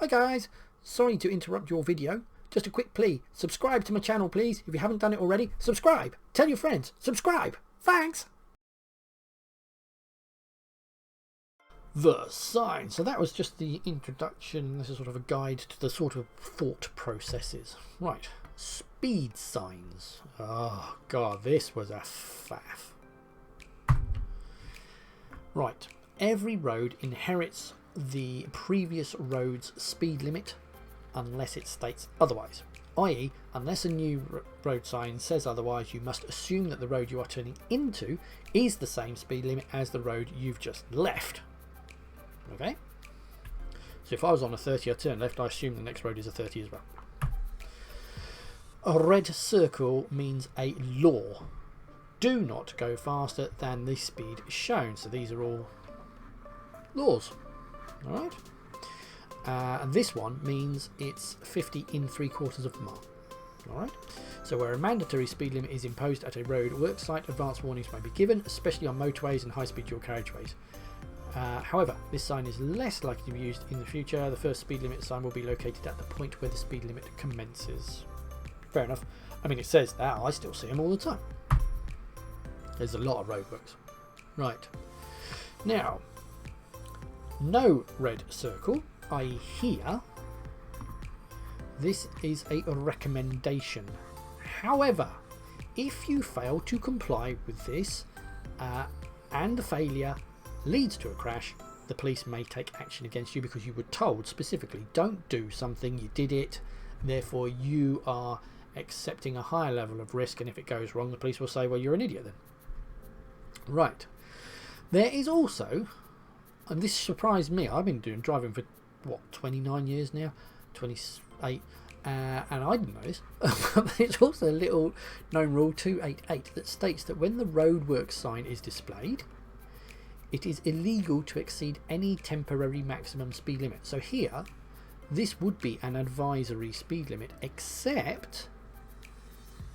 Hi guys, sorry to interrupt your video. Just a quick plea, subscribe to my channel please. If you haven't done it already, subscribe. Tell your friends, subscribe. Thanks. The sign. So that was just the introduction. This is sort of a guide to the sort of thought processes. Right, speed signs. Oh god, this was a faff. Right, every road inherits the previous road's speed limit unless it states otherwise, i.e. unless a new road sign says otherwise, you must assume that the road you are turning into is the same speed limit as the road you've just left. Okay, so if I was on a 30, I turn left, I assume the next road is a 30 as well. A red circle means a law. Do not go faster than the speed shown. So these are all laws. Alright. And this one means it's 50 3/4 of a mile. Alright. So where a mandatory speed limit is imposed at a roadworks site, advance warnings may be given, especially on motorways and high-speed dual carriageways. However, this sign is less likely to be used in the future. The first speed limit sign will be located at the point where the speed limit commences. Fair enough. I mean, it says that. I still see them all the time. There's a lot of roadworks. Right. Now, no red circle, i.e. here. This is a recommendation. However, if you fail to comply with this and the failure leads to a crash, the police may take action against you because you were told specifically don't do something, you did it, therefore you are accepting a higher level of risk, and if it goes wrong the police will say, well, you're an idiot then. Right, there is also, and this surprised me, I've been driving for what, 29 years now, 28, and I didn't know this, but there's also a little known rule 288 that states that when the roadworks sign is displayed, it is illegal to exceed any temporary maximum speed limit. So here, this would be an advisory speed limit, except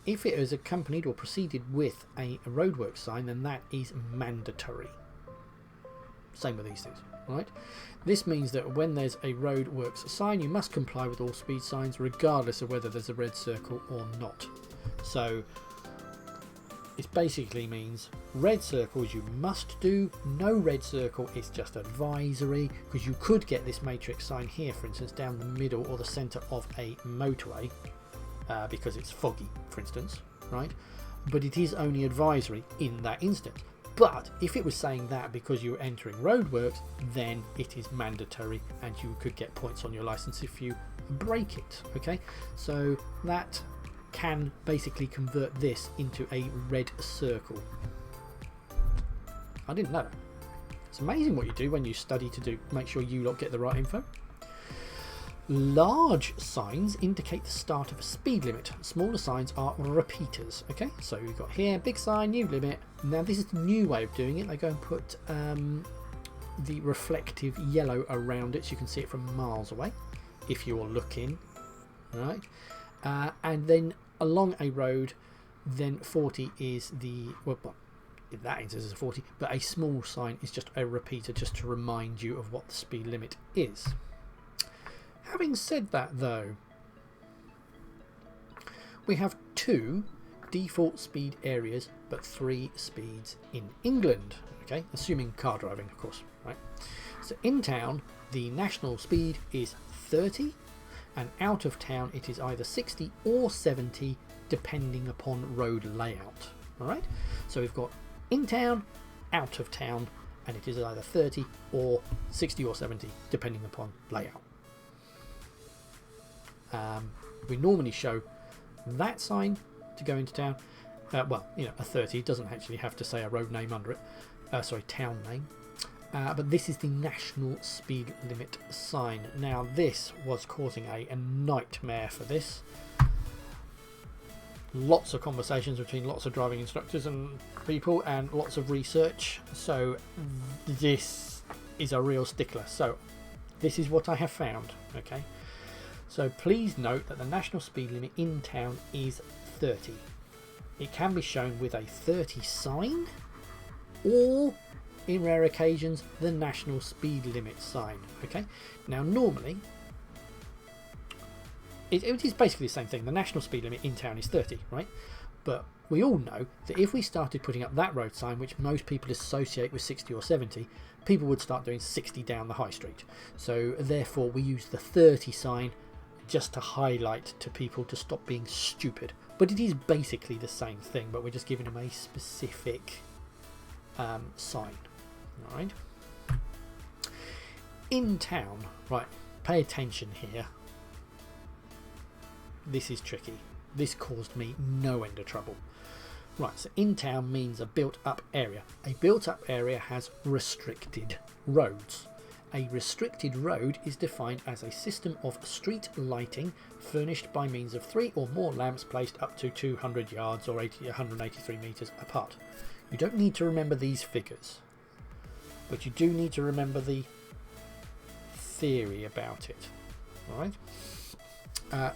if it is accompanied or preceded with a roadworks sign, then that is mandatory. Same with these things, right? This means that when there's a roadworks sign, you must comply with all speed signs, regardless of whether there's a red circle or not. So it basically means red circles you must do, no red circle is just advisory, because you could get this matrix sign here, for instance, down the middle or the centre of a motorway, because it's foggy, for instance, right? But it is only advisory in that instance. But if it was saying that because you're entering roadworks, then it is mandatory and you could get points on your license if you break it. Okay, so that can basically convert this into a red circle. I didn't know that. It's amazing what you do when you study to make sure you lot get the right info. Large signs indicate the start of a speed limit. Smaller signs are repeaters. Okay, so you've got here big sign, new limit. Now this is the new way of doing it. They go and put the reflective yellow around it so you can see it from miles away if you're looking, right? And then along a road, then 40 is the, well, in that instance is 40, but a small sign is just a repeater just to remind you of what the speed limit is. Having said that though, we have 2 default speed areas but 3 speeds in England, okay, assuming car driving of course, right? So in town the national speed is 30 and out of town it is either 60 or 70 depending upon road layout. Alright, so we've got in town, out of town, and it is either 30 or 60 or 70 depending upon layout. We normally show that sign to go into town. Well, you know, a 30 doesn't actually have to say a road name under it, sorry, town name. But this is the national speed limit sign. Now this was causing a nightmare for this. Lots of conversations between lots of driving instructors and people and lots of research. So this is a real stickler. So this is what I have found, okay? So please note that the national speed limit in town is 30. It can be shown with a 30 sign or in rare occasions the national speed limit sign. Okay, now normally it is basically the same thing. The national speed limit in town is 30, right? But we all know that if we started putting up that road sign, which most people associate with 60 or 70, people would start doing 60 down the high street. So therefore we use the 30 sign just to highlight to people to stop being stupid. But it is basically the same thing, but we're just giving them a specific sign. All right. In town, right, pay attention here. This is tricky. This caused me no end of trouble. Right, so in town means a built up area. A built up area has restricted roads. A restricted road is defined as a system of street lighting furnished by means of 3 or more lamps placed up to 200 yards or 183 metres apart. You don't need to remember these figures, but you do need to remember the theory about it. Alright?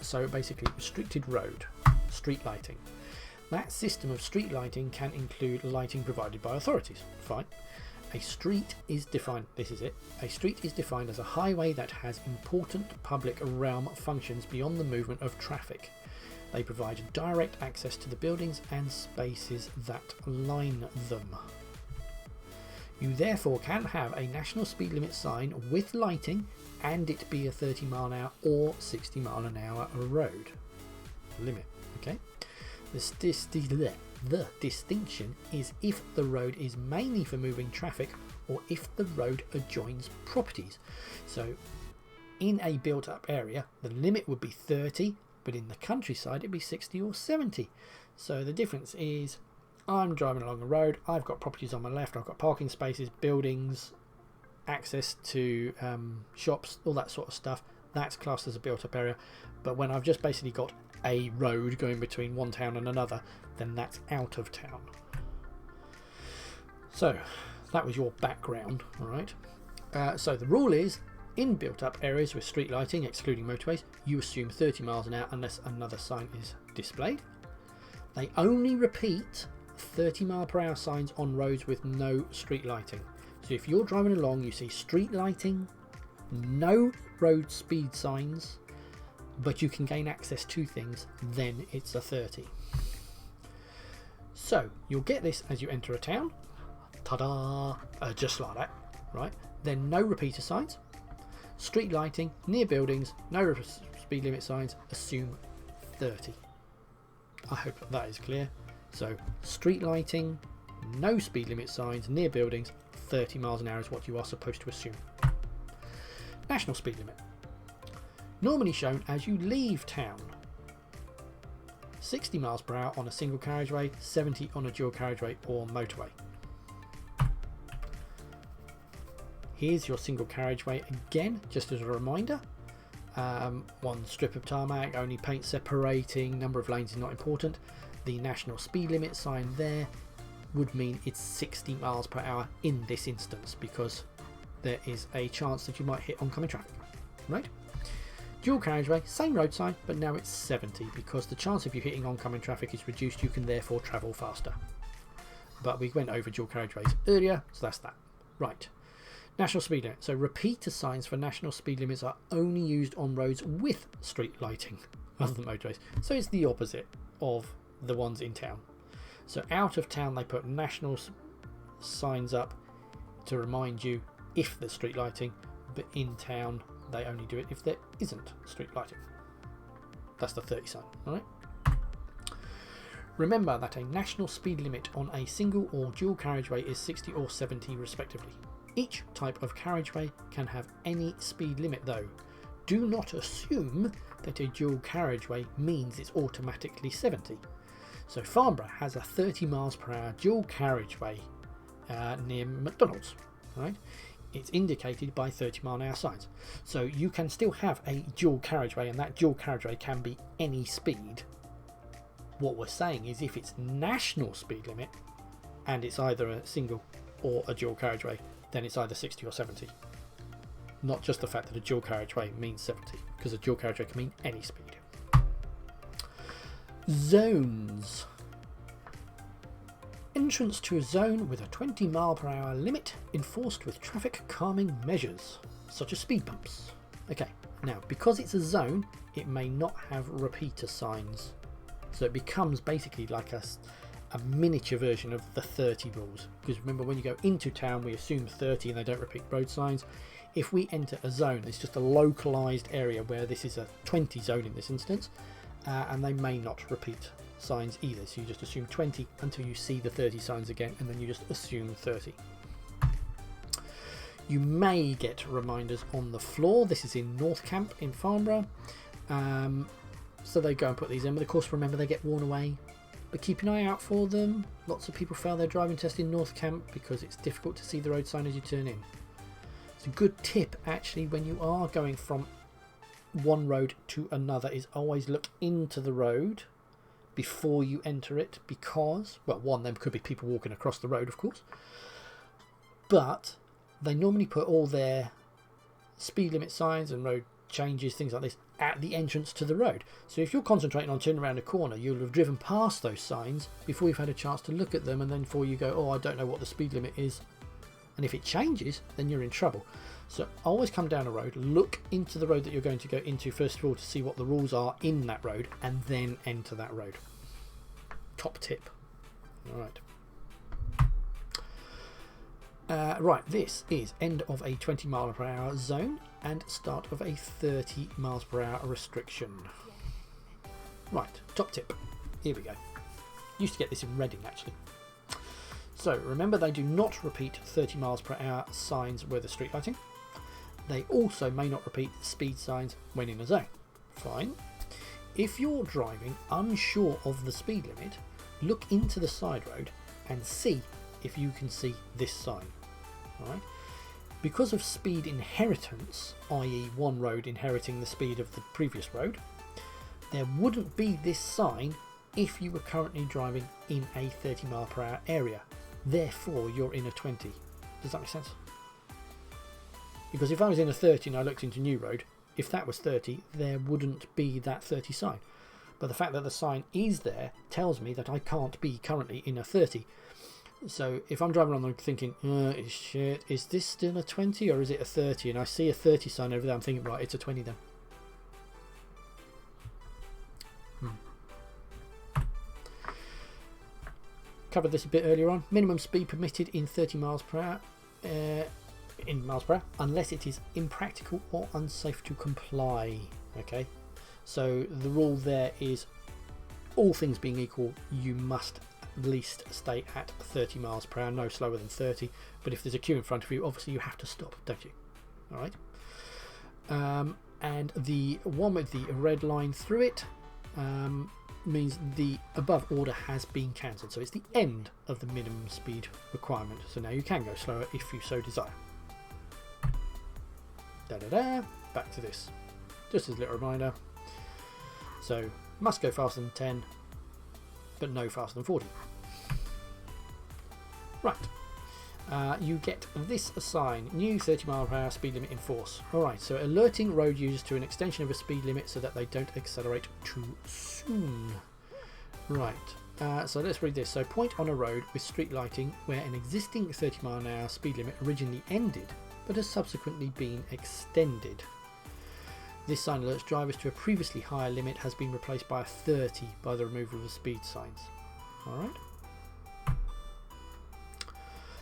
So basically, restricted road, street lighting. That system of street lighting can include lighting provided by authorities. Fine. A street is defined, this is it, a street is defined as a highway that has important public realm functions beyond the movement of traffic. They provide direct access to the buildings and spaces that line them. You therefore can have a national speed limit sign with lighting and it be a 30 mile an hour or 60 mile an hour road limit. Okay, the distinction is if the road is mainly for moving traffic or if the road adjoins properties. So in a built up area the limit would be 30, but in the countryside it'd be 60 or 70. So the difference is I'm driving along a road, I've got properties on my left, I've got parking spaces, buildings, access to shops, all that sort of stuff. That's classed as a built up area. But when I've just basically got a road going between one town and another, then that's out of town. So that was your background. All right. So the rule is, in built up areas with street lighting, excluding motorways, you assume 30 miles an hour unless another sign is displayed. They only repeat 30 mile per hour signs on roads with no street lighting. So if you're driving along, you see street lighting, no road speed signs, but you can gain access to things, then it's a 30. So you'll get this as you enter a town. Ta-da! Just like that, right? Then no repeater signs, street lighting, near buildings, no speed limit signs, assume 30. I hope that is clear. So street lighting, no speed limit signs, near buildings, 30 miles an hour is what you are supposed to assume. National speed limit. Normally shown as you leave town. 60 miles per hour on a single carriageway, 70 on a dual carriageway or motorway. Here's your single carriageway again, just as a reminder. One strip of tarmac, only paint separating, number of lanes is not important. The national speed limit sign there would mean it's 60 miles per hour in this instance, because there is a chance that you might hit oncoming traffic, right? Dual carriageway, same road sign, but now it's 70 because the chance of you hitting oncoming traffic is reduced. You can therefore travel faster. But we went over dual carriageways earlier, so that's that. Right. National speed limit. So repeater signs for national speed limits are only used on roads with street lighting other than motorways. So it's the opposite of the ones in town. So out of town they put national signs up to remind you if there's street lighting, but in town they only do it if there isn't street lighting. That's the 30 sign, alright? Remember that a national speed limit on a single or dual carriageway is 60 or 70 respectively. Each type of carriageway can have any speed limit though. Do not assume that a dual carriageway means it's automatically 70. So Farnborough has a 30 miles per hour dual carriageway near McDonald's, right? It's indicated by 30 mile an hour signs. So you can still have a dual carriageway, and that dual carriageway can be any speed. What we're saying is if it's national speed limit and it's either a single or a dual carriageway, then it's either 60 or 70. Not just the fact that a dual carriageway means 70, because a dual carriageway can mean any speed. Zones. Entrance to a zone with a 20 mile per hour limit enforced with traffic calming measures, such as speed bumps. Okay, Now, because it's a zone, it may not have repeater signs. So it becomes basically like a miniature version of the 30 rules. Because remember, when you go into town, we assume 30 and they don't repeat road signs. If we enter a zone, it's just a localized area where this is a 20 zone in this instance, and they may not repeat signs either. So you just assume 20 until you see the 30 signs again, and then you just assume 30. You may get reminders on the floor. This is in North Camp in Farnborough. So they go and put these in, but of course remember they get worn away. But keep an eye out for them. Lots of people fail their driving test in North Camp because it's difficult to see the road sign as you turn in. It's a good tip actually when you are going from one road to another is always look into the road before you enter it, because, well, one, there could be people walking across the road, of course, but they normally put all their speed limit signs and road changes, things like this, at the entrance to the road. So if you're concentrating on turning around a corner, you'll have driven past those signs before you've had a chance to look at them, and then before you go, oh, I don't know what the speed limit is. And if it changes, then you're in trouble. So always come down a road, look into the road that you're going to go into first of all to see what the rules are in that road, and then enter that road. Top tip. All right. Right, this is end of a 20 mile per hour zone and start of a 30 miles per hour restriction. Right, top tip. Here we go. Used to get this in Reading actually. So remember, they do not repeat 30 miles per hour signs where there's street lighting. They also may not repeat speed signs when in a zone. Fine. If you're driving unsure of the speed limit, look into the side road and see if you can see this sign. Right? Because of speed inheritance, i.e. one road inheriting the speed of the previous road, there wouldn't be this sign if you were currently driving in a 30 mile per hour area. Therefore, you're in a 20. Does that make sense? Because if I was in a 30 and I looked into New Road, if that was 30, there wouldn't be that 30 sign. But the fact that the sign is there tells me that I can't be currently in a 30. So if I'm driving along thinking, shit, is this still a 20 or is it a 30? And I see a 30 sign over there, I'm thinking, right, it's a 20 then. Covered this a bit earlier on. Minimum speed permitted in 30 miles per hour, unless it is impractical or unsafe to comply. Okay, so the rule there is, all things being equal, you must at least stay at 30 miles per hour, no slower than 30. But if there's a queue in front of you, obviously you have to stop, don't you? All right. And the one with the red line through it means the above order has been cancelled, so it's the end of the minimum speed requirement. So now you can go slower if you so desire. Back to this, just as a little reminder. So must go faster than 10, but no faster than 40. Right. You get this sign, new 30 mile per hour speed limit in force. Alright, so alerting road users to an extension of a speed limit so that they don't accelerate too soon. Right, so let's read this. So point on a road with street lighting where an existing 30 mile an hour speed limit originally ended but has subsequently been extended. This sign alerts drivers to a previously higher limit has been replaced by a 30 by the removal of the speed signs. Alright.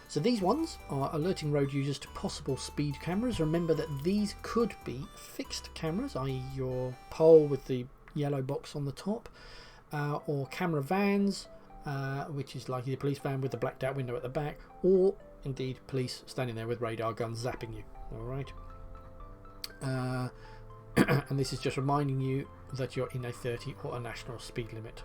So these ones are alerting road users to possible speed cameras. Remember that these could be fixed cameras, i.e. your pole with the yellow box on the top, or camera vans, which is like the police van with the blacked out window at the back, or indeed police standing there with radar guns zapping you. Alright. And this is just reminding you that you're in a 30 or a national speed limit.